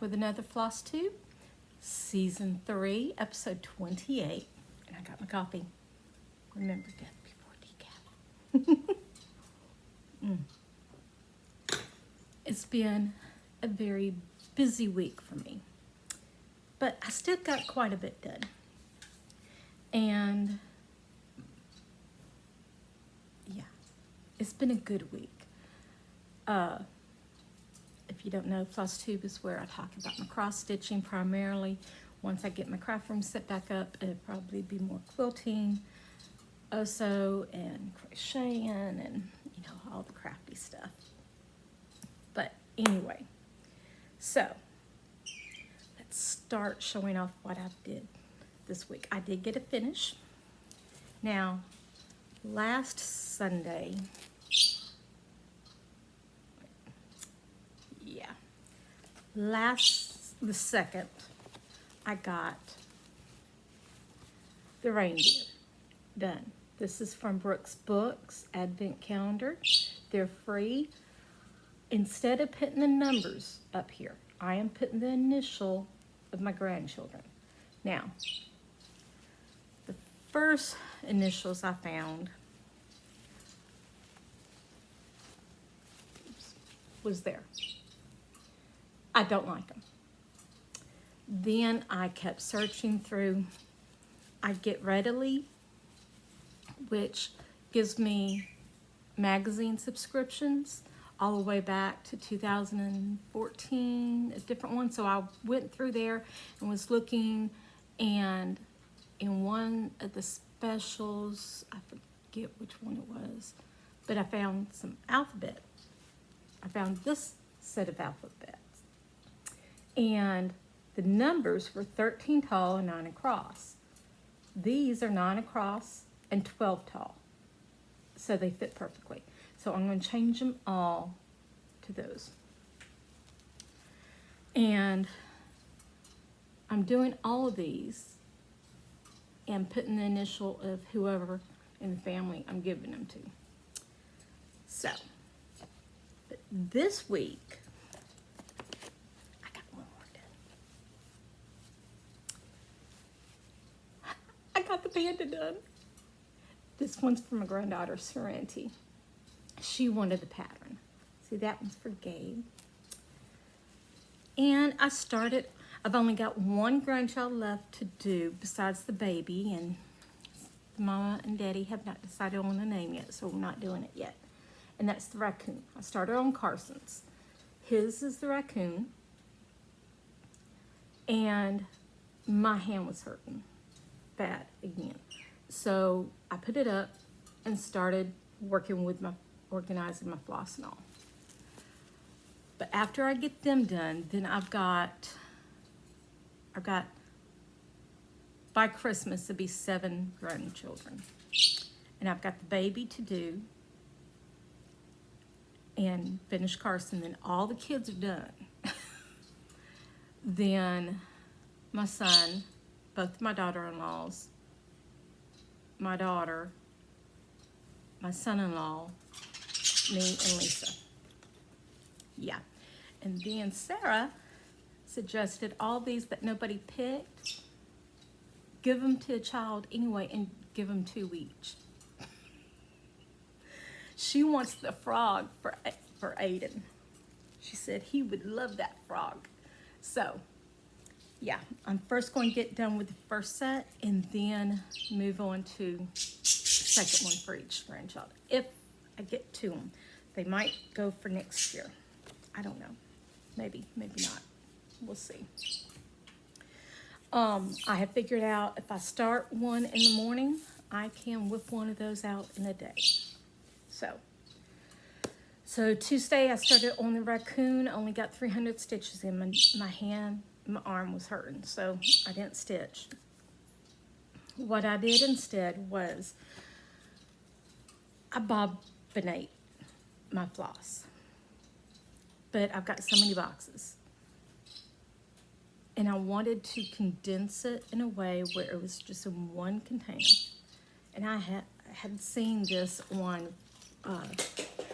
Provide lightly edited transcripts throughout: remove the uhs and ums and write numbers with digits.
with another Flosstube, Season 3, Episode 28. And I got my coffee. Remember, death before decaf. It's been a very busy week for me. But I still got quite a bit done. And yeah, it's been a good week. If you don't know, Flosstube is where I talk about my cross stitching primarily. Once I get my craft room set back up, it'll probably be more quilting, also, and crocheting, and all the crafty stuff. But anyway, so let's start showing off what I did this week. I did get a finish. Now, last Sunday, the 2nd, I got the Reindeer done. This is from Brooke's Books Advent Calendar. They're free. Instead of putting the numbers up here, I am putting the initial of my grandchildren. Now, the first initials I found was there. I don't like them. Then I kept searching through. I Get Readily, which gives me magazine subscriptions all the way back to 2014, a different one. So I went through there and was looking, and in one of the specials, I forget which one it was, but I found some alphabet. I found this set of alphabets. And the numbers were 13 tall and 9 across. These are 9 across and 12 tall. So they fit perfectly. So I'm going to change them all to those. And I'm doing all of these and putting the initial of whoever in the family I'm giving them to. So, but this week, I got one more done. I got the Panda done. This one's for my granddaughter, Serenity. She wanted the pattern. See, that one's for Gabe. And I've only got one grandchild left to do besides the baby, and Mama and Daddy have not decided on the name yet, so we're not doing it yet. And that's the raccoon. I started on Carson's. His is the raccoon. And my hand was hurting bad again. So I put it up and started working with organizing my floss and all. But after I get them done, then I've got by Christmas it'll be 7 grandchildren. And I've got the baby to do and finish Carson. Then all the kids are done. Then my son, both my daughter-in-laws, my daughter, my son-in-law, me, and Lisa. Yeah. And then Sarah suggested all these that nobody picked, give them to a child anyway and give them 2 each. She wants the frog for Aiden. She said he would love that frog. So, yeah, I'm first going to get done with the first set and then move on to the second one for each grandchild. If I get to them, they might go for next year. I don't know. Maybe not. We'll see. I have figured out if I start one in the morning, I can whip one of those out in a day. So Tuesday I started on the raccoon. I only got 300 stitches in. My arm was hurting, so I didn't stitch. What I did instead was I bobbinate my floss. But I've got so many boxes. And I wanted to condense it in a way where it was just in one container. And I had seen this on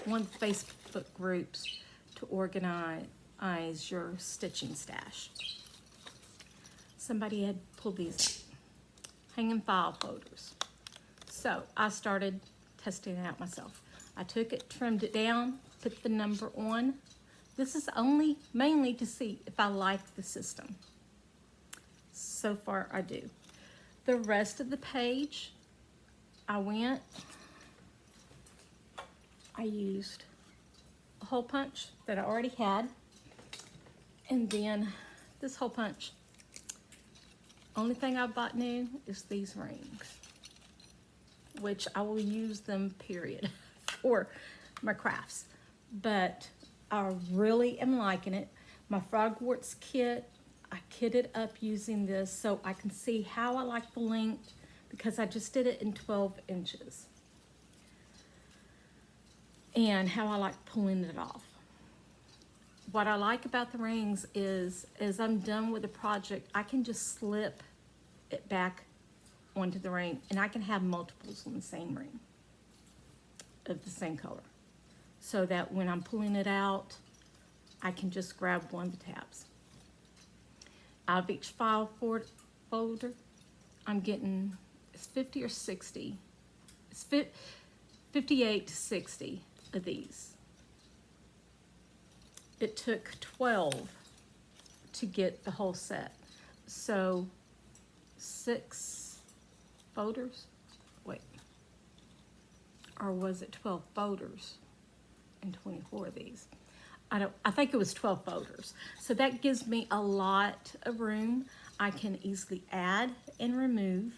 one of the Facebook groups to organize organize your stitching stash. Somebody had pulled these up. Hanging file folders. So I started testing it out myself. I took it, trimmed it down, put the number on. This is only mainly to see if I like the system. So far I do. The rest of the page, I used a hole punch that I already had, and then this hole punch. Only thing I bought new is these rings, which I will use them, period, for my crafts. But I really am liking it. My Frogwarts kit, I kitted up using this so I can see how I like the length, because I just did it in 12 inches. And how I like pulling it off. What I like about the rings is, as I'm done with the project, I can just slip it back onto the ring, and I can have multiples on the same ring of the same color, so that when I'm pulling it out, I can just grab one of the tabs. Out of each file folder, I'm getting, it's 50 or 60. It's 58 to 60 of these. It took 12 to get the whole set. So 6 folders, wait, or was it 12 folders and 24 of these? I think it was 12 folders. So that gives me a lot of room. I can easily add and remove,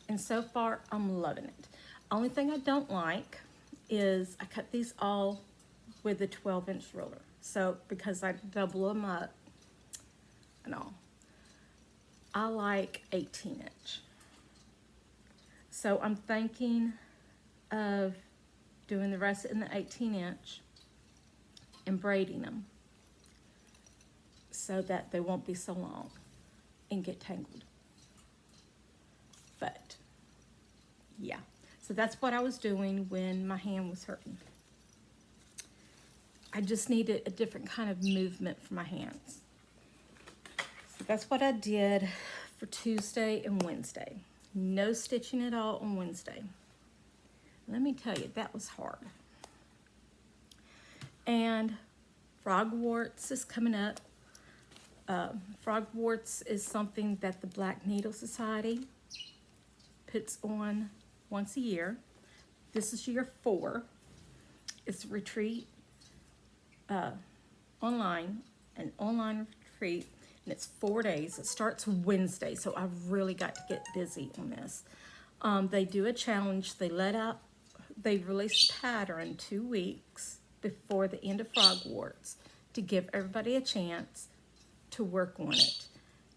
and so far I'm loving it. Only thing I don't like is I cut these all with a 12-inch ruler. So because I double them up and all, I like 18-inch. So I'm thinking of doing the rest in the 18-inch and braiding them so that they won't be so long and get tangled. But yeah, so that's what I was doing when my hand was hurting. I just needed a different kind of movement for my hands. So that's what I did for Tuesday and Wednesday. No stitching at all on Wednesday. Let me tell you, that was hard. And Frogwarts is coming up. Frogwarts is something that the Black Needle Society puts on once a year. This is year 4. It's a retreat, an online retreat, and it's 4 days. It starts Wednesday, so I've really got to get busy on this. They do a challenge. They release a pattern 2 weeks before the end of Frogwarts to give everybody a chance to work on it.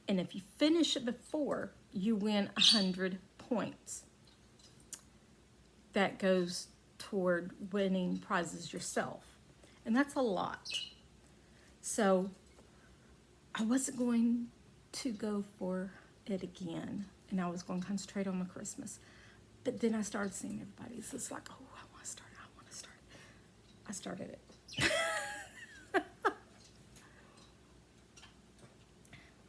And if you finish it before, you win 100 points. That goes toward winning prizes yourself. And that's a lot. So I wasn't going to go for it again, and I was going to concentrate on my Christmas. But then I started seeing everybody. So it's like, oh, I want to start. I started it.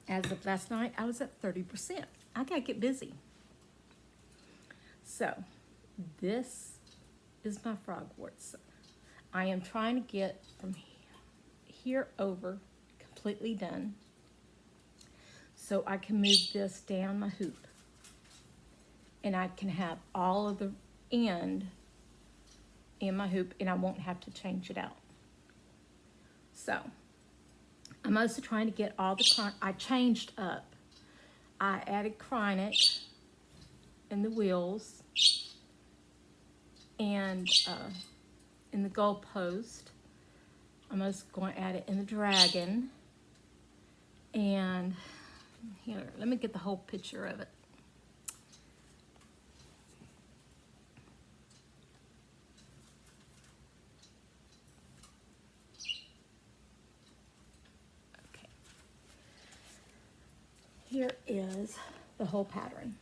As of last night, I was at 30%. I gotta get busy. So this is my Frogwarts. I am trying to get from here over completely done, so I can move this down my hoop, and I can have all of the end in my hoop, and I won't have to change it out. So I'm also trying to get all the I changed up. I added Crockett in the wheels and in the goalpost. I'm also going to add it in the dragon. And here, let me get the whole picture of it. Here is the whole pattern.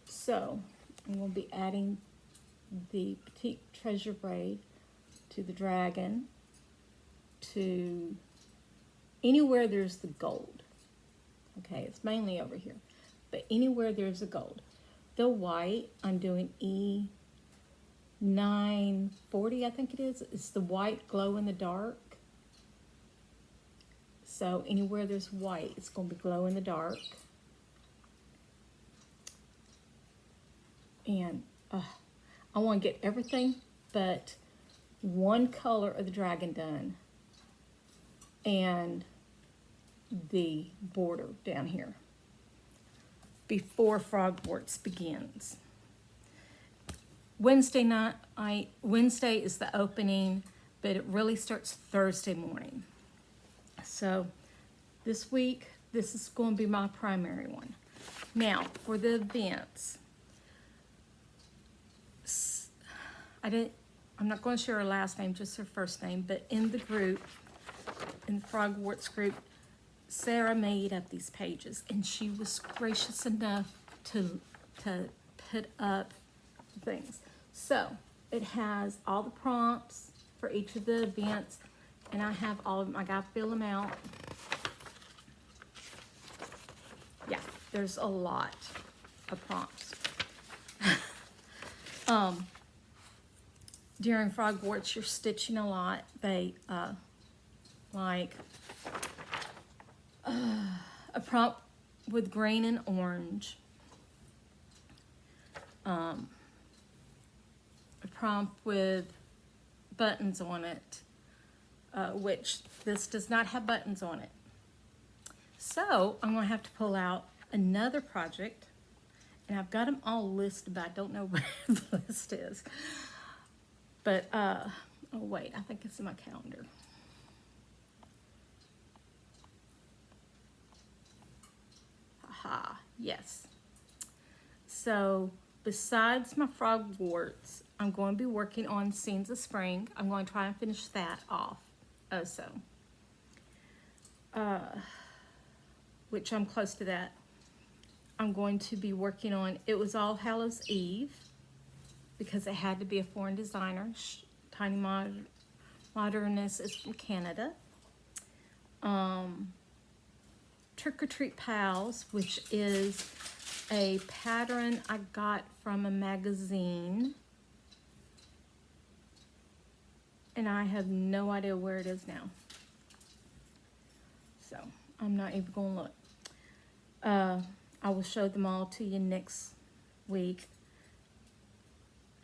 So I'm going to be adding the Petite Treasure braid to the dragon, to anywhere there's the gold. Okay, it's mainly over here, but anywhere there's a gold. The white, I'm doing E940, I think it is. It's the white glow in the dark. So anywhere there's white, it's going to be glow in the dark. And I want to get everything but one color of the dragon done. And the border down here before Frogwarts begins. Wednesday is the opening, but it really starts Thursday morning. So this week, this is going to be my primary one. Now, for the events, I'm not going to share her last name, just her first name, but in the group, in the Frogwarts group, Sarah made up these pages, and she was gracious enough to put up things. So it has all the prompts for each of the events, and I have all of them. I got to fill them out. Yeah, there's a lot of prompts. During Frogwarts, you're stitching a lot. They like a prompt with green and orange. A prompt with buttons on it, which this does not have buttons on it. So I'm going to have to pull out another project, and I've got them all listed, but I don't know where the list is. But, oh wait, I think it's in my calendar. Aha, yes. So besides my Frogwarts, I'm going to be working on Scenes of Spring. I'm going to try and finish that off also. Which I'm close to that. I'm going to be working on It Was All Hallows Eve, because it had to be a foreign designer. Tiny Modernist is from Canada. Trick or Treat Pals, which is a pattern I got from a magazine. And I have no idea where it is now. So I'm not even going to look. I will show them all to you next week.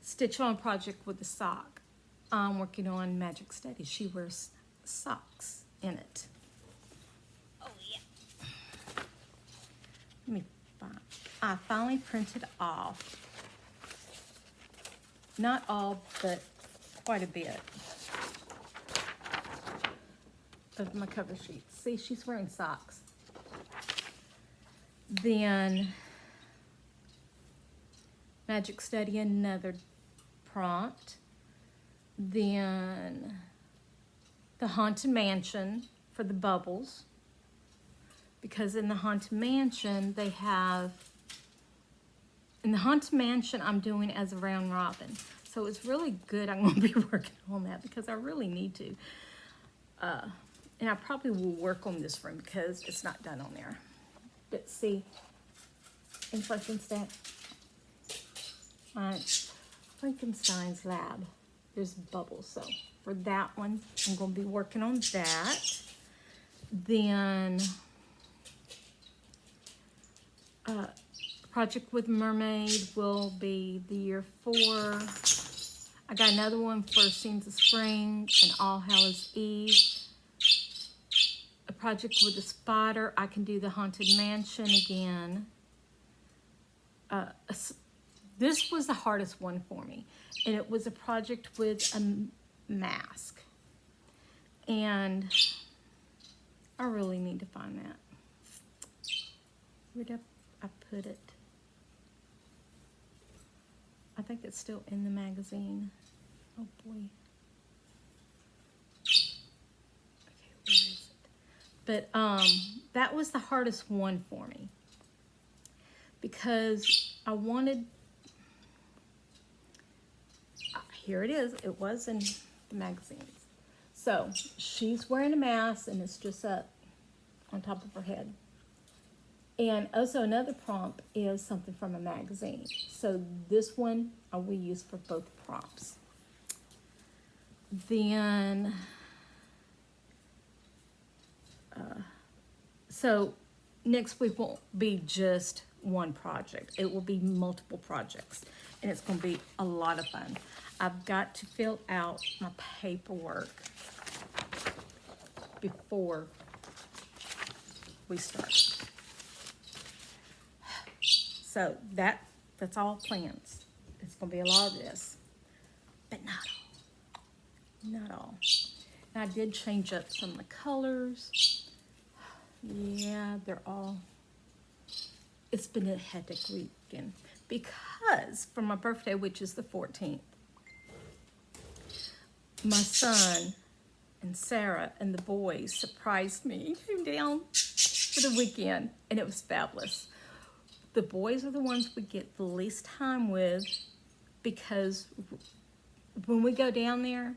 Stitch On project with the sock. I'm working on Magic Steady. She wears socks in it. Oh yeah. Let me find. I finally printed off, not all, but quite a bit of my cover sheets. See, she's wearing socks. Then Magic Study, another prompt. Then the Haunted Mansion for the bubbles, because in the Haunted Mansion they have, in the Haunted Mansion I'm doing as a round robin, so it's really good. I'm going to be working on that because I really need to, and I probably will work on this room because it's not done on there. But see, in Frankenstein, Frankenstein's Lab, there's bubbles. So for that one, I'm going to be working on that. Then Project with Mermaid will be the year 4. I got another one for Scenes of Spring and All Hallows Eve. A project with the spider. I can do the Haunted Mansion again. This was the hardest one for me, and it was a project with a mask, and I really need to find that. Where did I put it? I think it's still in the magazine. Oh boy. Okay, where is it? But that was the hardest one for me, because I wanted, here it is, it was in the magazines. So she's wearing a mask and it's just up on top of her head. And also another prompt is something from a magazine. So this one I will use for both prompts. Then, so next week won't be just one project. It will be multiple projects, and it's going to be a lot of fun. I've got to fill out my paperwork before we start. So that's all plans. It's going to be a lot of this, but not all. Not all. And I did change up some of the colors. Yeah, it's been a hectic weekend because for my birthday, which is the 14th, my son and Sarah and the boys surprised me, came down for the weekend, and it was fabulous. The boys are the ones we get the least time with because when we go down there,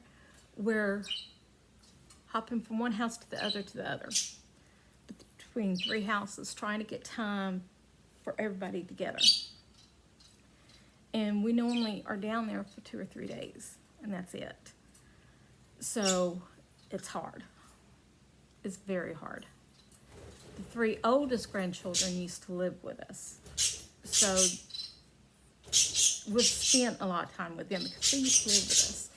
we're hopping from one house to the other to the other. Between 3 houses, trying to get time for everybody together. And we normally are down there for 2 or 3 days, and that's it. So it's hard. It's very hard. The 3 oldest grandchildren used to live with us. So we've spent a lot of time with them because they used to live with us.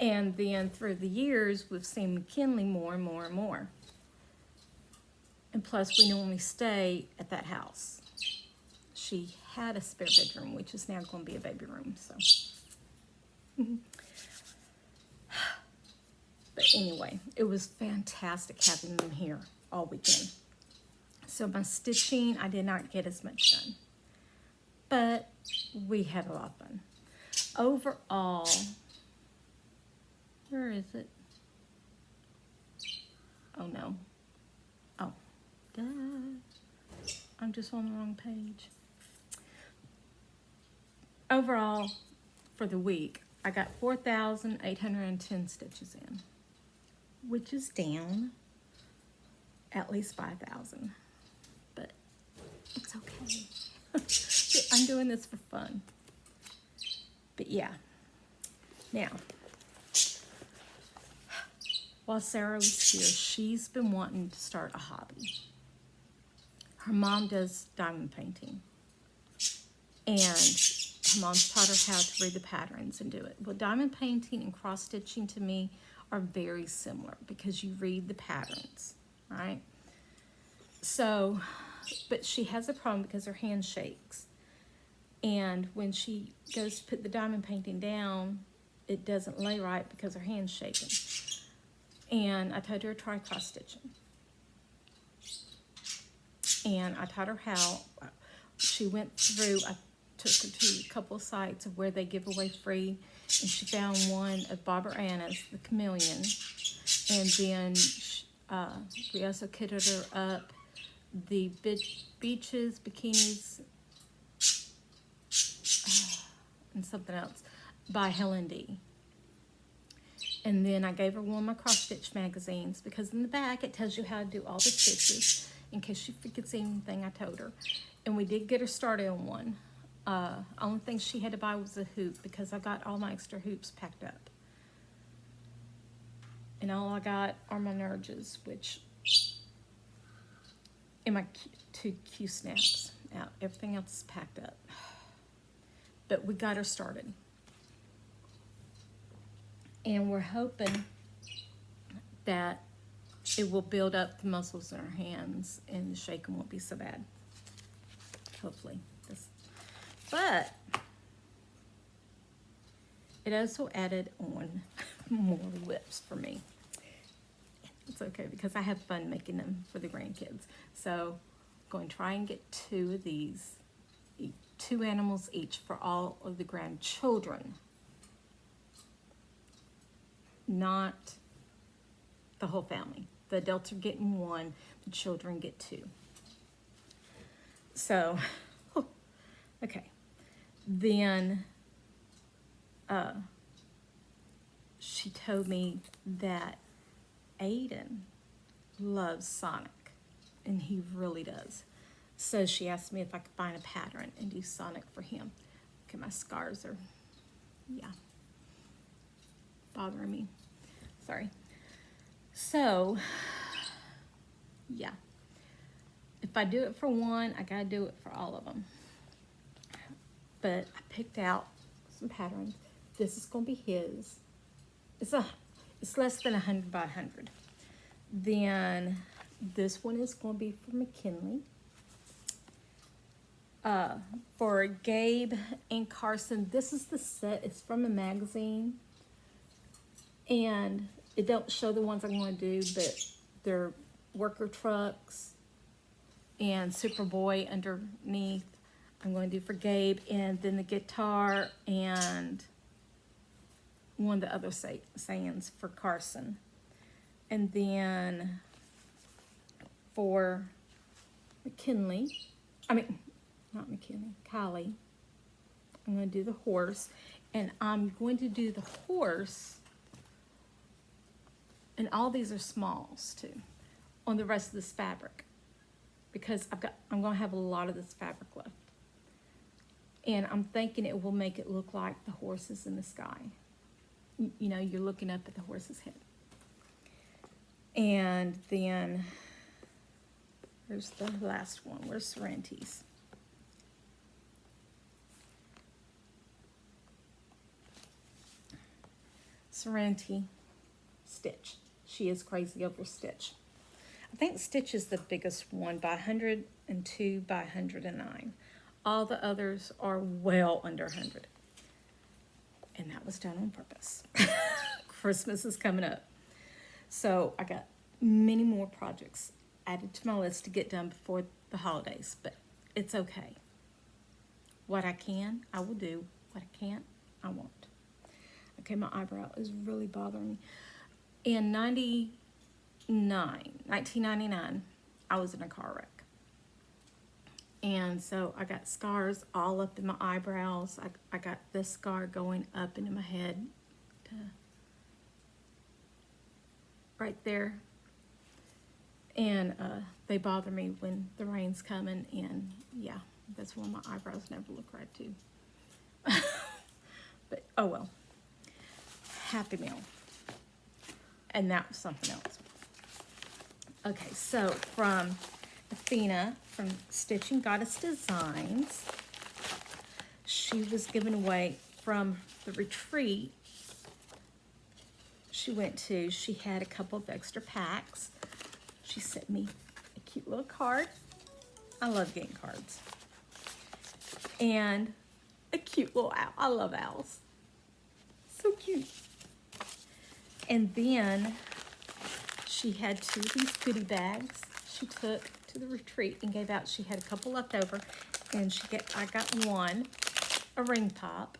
And then through the years, we've seen McKinley more and more and more. And plus, we normally stay at that house. She had a spare bedroom, which is now going to be a baby room. So, but anyway, it was fantastic having them here all weekend. So my stitching, I did not get as much done, but we had a lot of fun. Overall, where is it? Oh no. Oh, duh. I'm just on the wrong page. Overall, for the week, I got 4,810 stitches in, which is down at least 5,000, but it's okay. I'm doing this for fun. But yeah, now, while Sarah was here, she's been wanting to start a hobby. Her mom does diamond painting, and her mom's taught her how to read the patterns and do it. Well, diamond painting and cross stitching to me are very similar because you read the patterns, right? So, but she has a problem because her hand shakes. And when she goes to put the diamond painting down, it doesn't lay right because her hand's shaking. And I told her to try cross stitching. And I taught her how. She went through, I took her to a couple of sites of where they give away free, and she found one of Barbara Anna's, the Chameleon. And then we also kitted her up the beaches, bikinis, and something else by Helen D. And then I gave her one of my cross stitch magazines because in the back it tells you how to do all the stitches in case she forgets anything I told her. And we did get her started on one. Only thing she had to buy was a hoop because I got all my extra hoops packed up. And all I got are my nurges, which, and my 2 Q snaps out. Everything else is packed up. But we got her started. And we're hoping that it will build up the muscles in her hands and the shaking won't be so bad. Hopefully. But it also added on more whips for me. It's okay because I have fun making them for the grandkids. So I'm going to try and get 2 of these, 2 animals each for all of the grandchildren. Not the whole family. The adults are getting 1, the children get 2. So, okay. Then she told me that Aiden loves Sonic, and he really does. So she asked me if I could find a pattern and do Sonic for him. Okay, my scars are, yeah, bothering me. Sorry. So, yeah. If I do it for one, I gotta do it for all of them. But I picked out some patterns. This is gonna be his. It's less than 100 by 100. Then this one is gonna be for McKinley. For Gabe and Carson, this is the set. It's from a magazine. And it don't show the ones I'm going to do, but they're worker trucks and Superboy underneath. I'm going to do for Gabe, and then the guitar and one of the other sayings for Carson. And then for McKinley, not McKinley, Kylie, I'm going to do the horse, and I'm going to do the horse, and all these are smalls too, on the rest of this fabric, because I'm going to have a lot of this fabric left. And I'm thinking it will make it look like the horse is in the sky. You know, you're looking up at the horse's head. And then, there's the last one. Where's Serenty's? Serenity, Stitch. She is crazy over Stitch. I think Stitch is the biggest one by 102 by 109. All the others are well under 100. And that was done on purpose. Christmas is coming up. So I got many more projects added to my list to get done before the holidays, but it's okay. What I can, I will do. What I can't, I won't. Okay, my eyebrow is really bothering me. In 1999, I was in a car wreck. And so I got scars all up in my eyebrows. I got this scar going up into my head to right there. And they bother me when the rain's coming, and yeah, that's when my eyebrows never look right too. But oh well. Happy Meal. And that was something else. Okay, so from Athena from Stitching Goddess Designs, she was given away from the retreat she went to. She had a couple of extra packs. She sent me a cute little card. I love getting cards. And a cute little owl. I love owls. So cute. And then she had 2 of these goodie bags she took to the retreat and gave out. She had a couple left over, and I got one, a ring pop,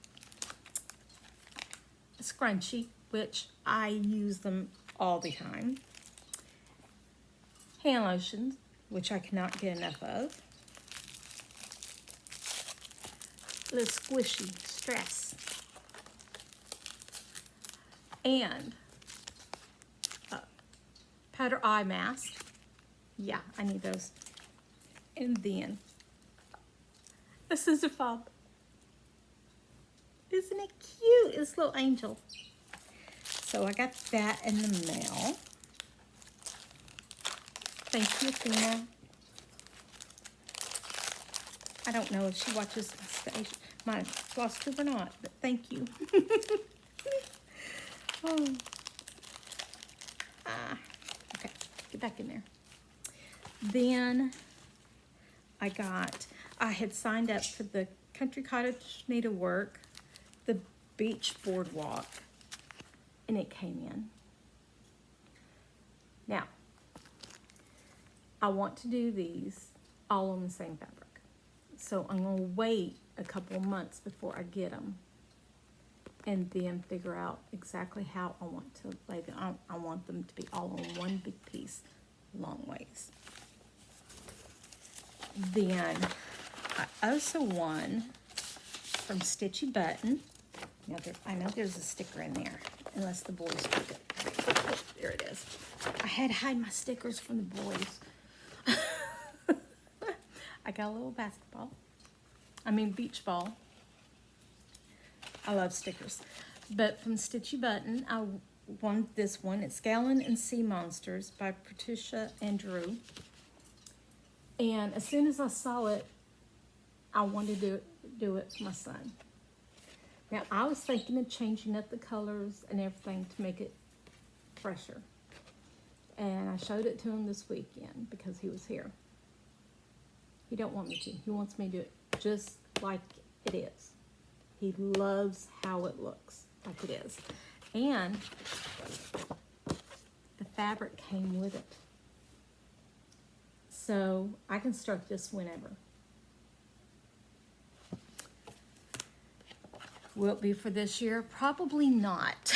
a scrunchie, which I use them all the time, hand lotions, which I cannot get enough of, a little squishy stress, and powder eye mask. Yeah, I need those. And then a scissor fob. Isn't it cute? It's a little angel. So I got that in the mail. Thank you, Athena. I don't know if she watches my Flosstube or not, but thank you. Oh. Okay, get back in there. Then I had signed up for the Country Cottage Needlework, the Beach Boardwalk, and it came in. Now, I want to do these all on the same fabric. So I'm going to wait a couple of months before I get them, and then figure out exactly how I want to lay them. I want them to be all on one big piece, long ways. Then I also won from Stitchy Button. Now I know there's a sticker in there, unless the boys took it. Oh, there it is. I had to hide my stickers from the boys. I got a little beach ball. I love stickers. But from Stitchy Button, I won this one. It's Gallon and Sea Monsters by Patricia and Drew. And as soon as I saw it, I wanted to do it for my son. Now, I was thinking of changing up the colors and everything to make it fresher. And I showed it to him this weekend because he was here. He don't want me to. He wants me to do it just like it is. He loves how it looks, like it is. And the fabric came with it. So I can start this whenever. Will it be for this year? Probably not.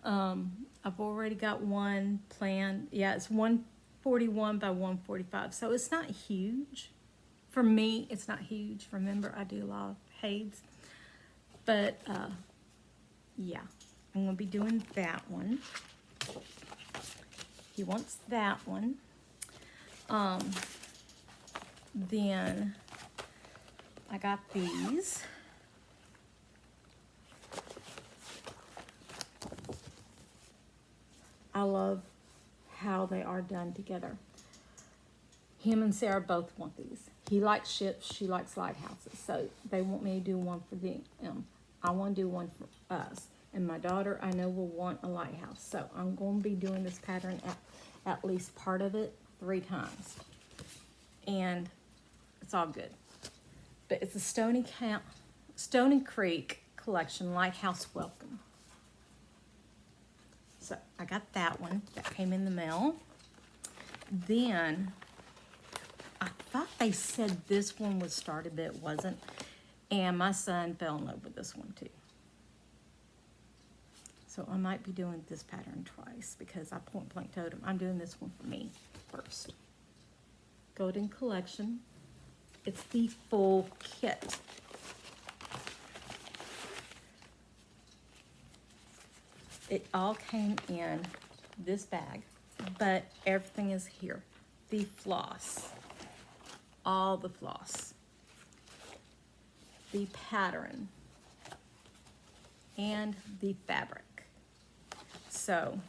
I've already got one planned. Yeah, it's 141 by 145. So it's not huge. For me, it's not huge. Remember, I do a lot of HAEDs. But, yeah, I'm going to be doing that one. He wants that one. Then I got these. I love how they are done together. Him and Sarah both want these. He likes ships, she likes lighthouses. So they want me to do one for them. I want to do one for us. And my daughter, I know, will want a lighthouse. So I'm going to be doing this pattern at least part of it 3 times. And it's all good. But it's a Stony Creek collection, Lighthouse Welcome. So I got that one. That came in the mail. Then I thought they said this one was started, but it wasn't. And my son fell in love with this one too. So I might be doing this pattern twice because I point blank told him I'm doing this one for me first. Golden Collection. It's the full kit. It all came in this bag, but everything is here. The floss, all the floss, the pattern, and the fabric. So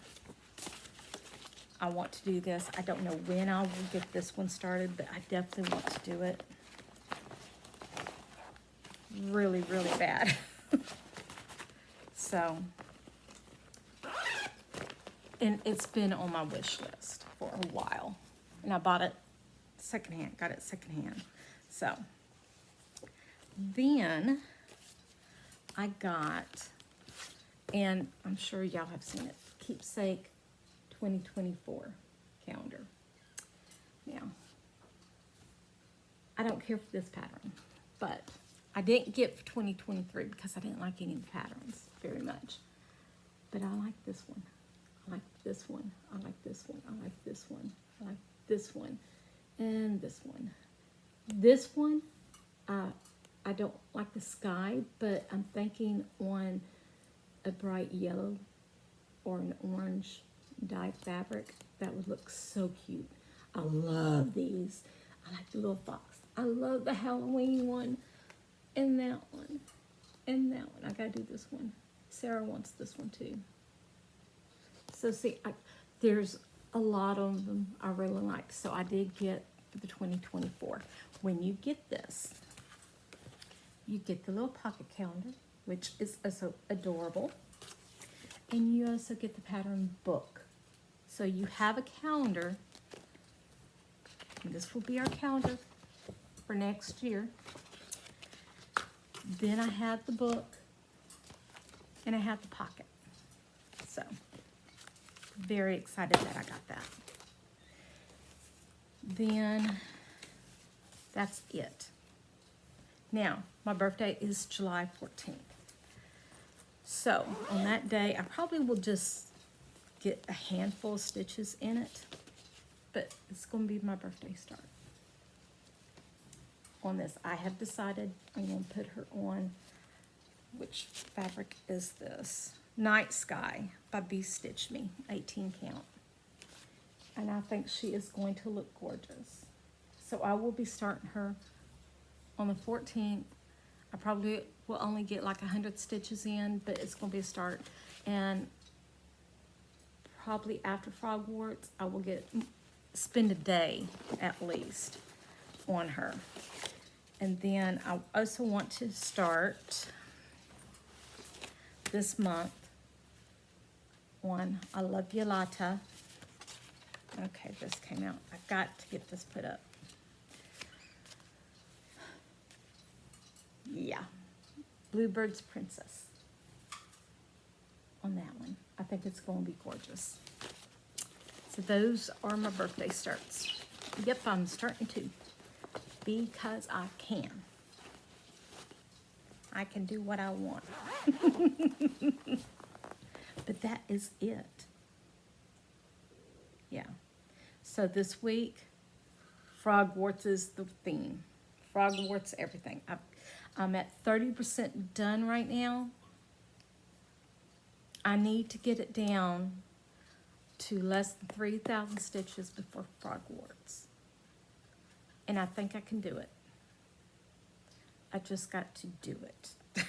I want to do this. I don't know when I will get this one started, but I definitely want to do it really, really bad. So, and it's been on my wish list for a while. And I bought it secondhand, got it secondhand. So, then I got, and I'm sure y'all have seen it, Keepsake 2024 calendar. Now, I don't care for this pattern, but I didn't get for 2023 because I didn't like any of the patterns very much. But I like this one. I like this one. I like this one. I like this one. I like this one. And this one. This one, I don't like the sky, but I'm thinking on a bright yellow or an orange dye fabric. That would look so cute. I love these. I like the little fox. I love the Halloween one. And that one. And that one. I gotta do this one. Sarah wants this one too. So see, there's a lot of them I really like. So I did get for the 2024. When you get this, you get the little pocket calendar, which is so adorable. And you also get the pattern book. So you have a calendar. And this will be our calendar for next year. Then I have the book. And I have the pocket. So, very excited that I got that. Then, that's it. Now, my birthday is July 14th. So, on that day, I probably will just get a handful of stitches in it. But it's going to be my birthday start. On this, I have decided I'm going to put her on, which fabric is this? Night Sky by BeStitchMe, 18 count. And I think she is going to look gorgeous. So I will be starting her on the 14th. I probably will only get like 100 stitches in, but it's going to be a start. And probably after Frogwarts, I will spend a day at least on her. And then I also want to start this month on I Love You Lata. Okay, this came out. I've got to get this put up. Yeah, Bluebird's Princess on that one. I think it's going to be gorgeous. So those are my birthday starts. Yep, I'm starting to because I can. I can do what I want. But that is it. Yeah. So this week, Frogwarts is the theme. Frogwarts, everything. I'm at 30% done right now. I need to get it down to less than 3,000 stitches before Frogwarts. And I think I can do it. I just got to do it.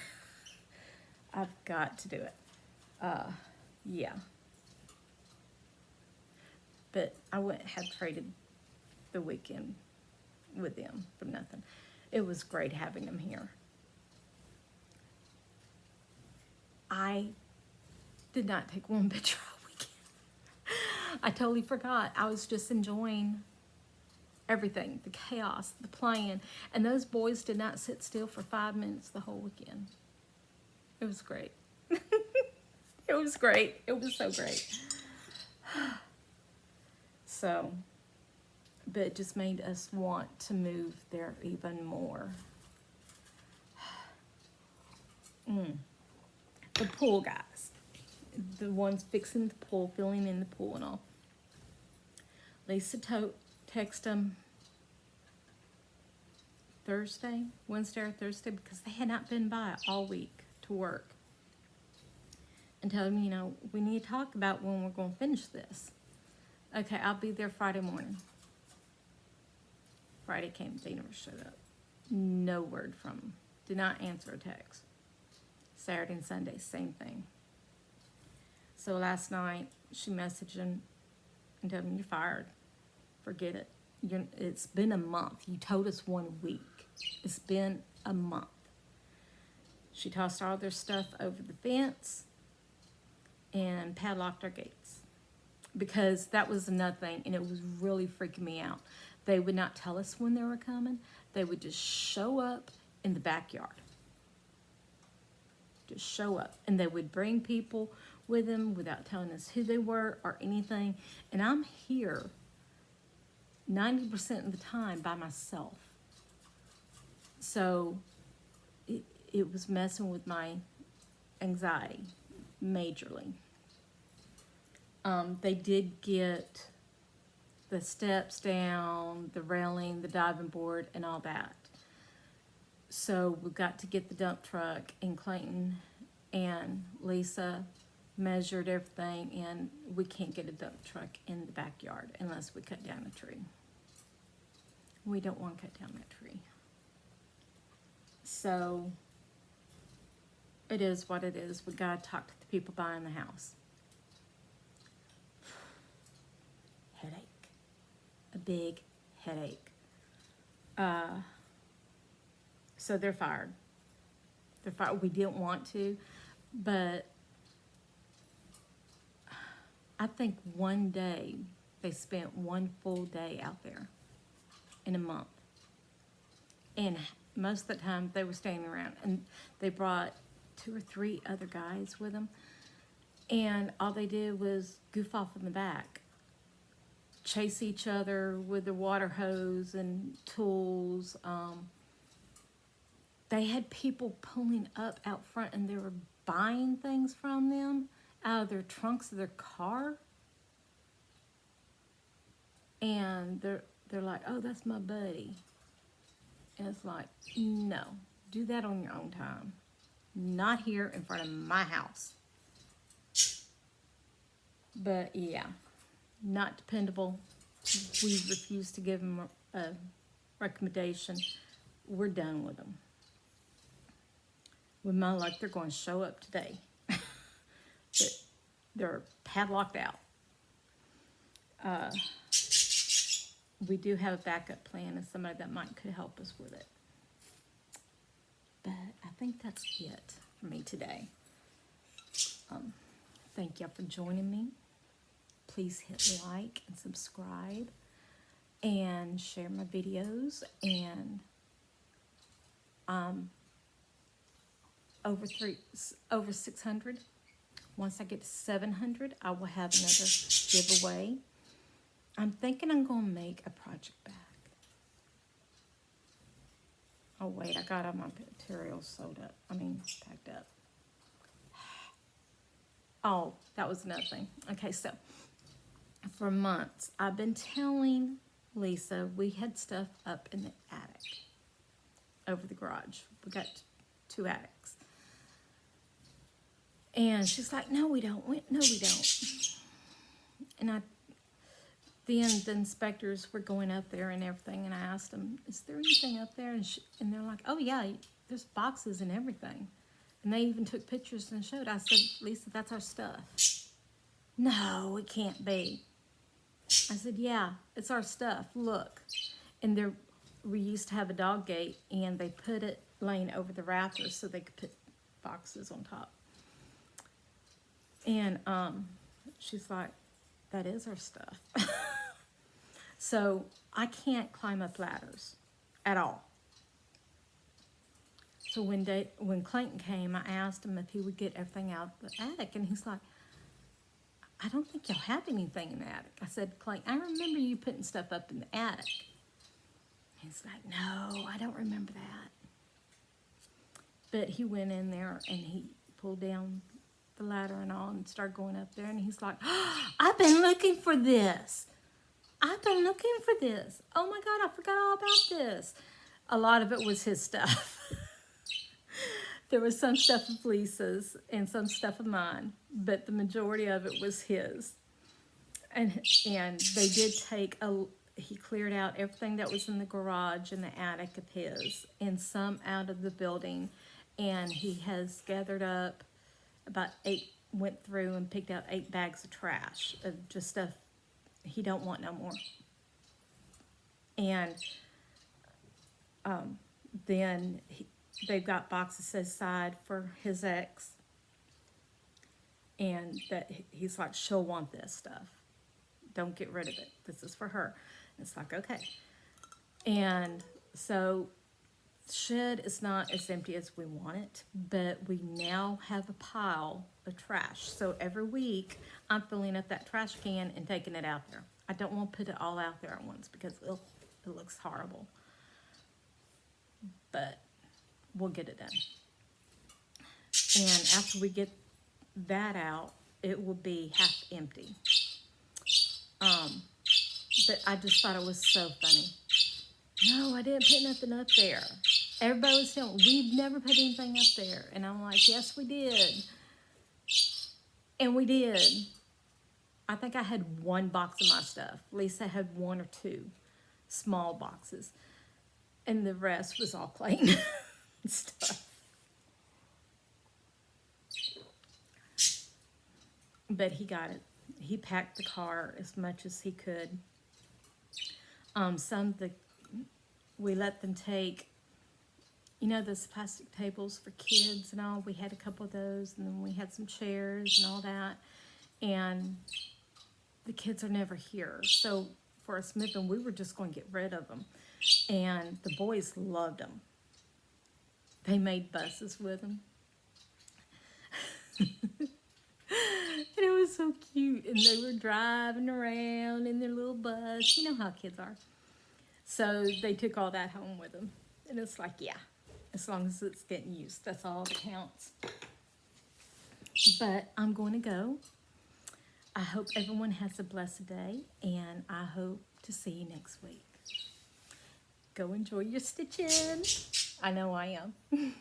I've got to do it. Yeah. But I wouldn't have traded the weekend with them for nothing. It was great having them here. I did not take one picture all weekend. I totally forgot. I was just enjoying everything, the chaos, the playing. And those boys did not sit still for 5 minutes the whole weekend. It was great. It was great. It was so great. So, but it just made us want to move there even more. The pool guys. The ones fixing the pool, filling in the pool and all. Lisa texted them Wednesday or Thursday, because they had not been by all week to work. And tell them, you know, we need to talk about when we're going to finish this. Okay, I'll be there Friday morning. Friday came, they never showed up. No word from them. Did not answer a text. Saturday and Sunday, same thing. So last night, she messaged him and told him, you're fired. Forget it. It's been a month. You told us 1 week. It's been a month. She tossed all their stuff over the fence and padlocked our gates. Because that was another thing, and it was really freaking me out. They would not tell us when they were coming. They would just show up in the backyard. Just show up. And they would bring people with them without telling us who they were or anything. And I'm here 90% of the time by myself. So it was messing with my anxiety majorly. They did get the steps down, the railing, the diving board, and all that. So we got to get the dump truck, and Clayton and Lisa measured everything, and we can't get a dump truck in the backyard unless we cut down a tree. We don't want to cut down that tree. So it is what it is. We got to talk to the people buying the house. Headache. A big headache. So they're fired. They're fired. We didn't want to, but I think one day they spent 1 full day out there in a month. And most of the time they were standing around, and they brought 2 or 3 other guys with them, and all they did was goof off in the back, chase each other with the water hose and tools. They had people pulling up out front, and they were buying things from them out of their trunks of their car. And they're like, oh, that's my buddy. And it's like, no, do that on your own time. Not here in front of my house. But yeah, not dependable. We refuse to give them a recommendation. We're done with them. With my luck, they're going to show up today. But they're padlocked out. We do have a backup plan and somebody that could help us with it. But I think that's it for me today. Thank y'all for joining me. Please hit like and subscribe and share my videos. And over 600. Once I get to 700, I will have another giveaway. I'm thinking I'm going to make a project bag. Oh wait, I got all my materials packed up. Oh, that was another thing. Okay, so for months, I've been telling Lisa we had stuff up in the attic over the garage. We got 2 attics. And she's like, no, we don't. No, we don't. And then the inspectors were going up there and everything, and I asked them, is there anything up there? And they're like, oh yeah, there's boxes and everything. And they even took pictures and showed. I said, Lisa, that's our stuff. No, it can't be. I said, yeah, it's our stuff. Look. And we used to have a dog gate, and they put it laying over the rafters so they could put boxes on top. And she's like, that is our stuff. So I can't climb up ladders at all. So when Clayton came, I asked him if he would get everything out of the attic, and he's like, I don't think y'all have anything in the attic. I said, Clayton, I remember you putting stuff up in the attic. He's like, no, I don't remember that. But he went in there and he pulled down the ladder and all and started going up there, and he's like, oh, I've been looking for this. I've been looking for this. Oh my God, I forgot all about this. A lot of it was his stuff. There was some stuff of Lisa's and some stuff of mine, but the majority of it was his. And they did he cleared out everything that was in the garage and the attic of his, and some out of the building. And he has gathered up went through and picked out 8 bags of trash of just stuff he don't want no more. And then they've got boxes set aside for his ex, and that he's like, she'll want this stuff. Don't get rid of it. This is for her. And it's like, okay. And so shed is not as empty as we want it, but we now have a pile of trash. So every week I'm filling up that trash can and taking it out there. I don't want to put it all out there at once because it looks horrible. But we'll get it done. And after we get that out, it will be half empty. But I just thought it was so funny. No, I didn't put nothing up there. Everybody was telling me, we've never put anything up there. And I'm like, yes, we did. And we did. I think I had 1 box of my stuff. Lisa had 1 or 2 small boxes. And the rest was all Clayton stuff. But he got it. He packed the car as much as he could. We let them take, those plastic tables for kids and all. We had a couple of those, and then we had some chairs and all that. And the kids are never here. So for us moving, we were just going to get rid of them. And the boys loved them. They made buses with them. And it was so cute. And they were driving around in their little bus. You know how kids are. So they took all that home with them. And it's like, yeah, as long as it's getting used, that's all that counts. But I'm going to go. I hope everyone has a blessed day, and I hope to see you next week. Go enjoy your stitching. I know I am.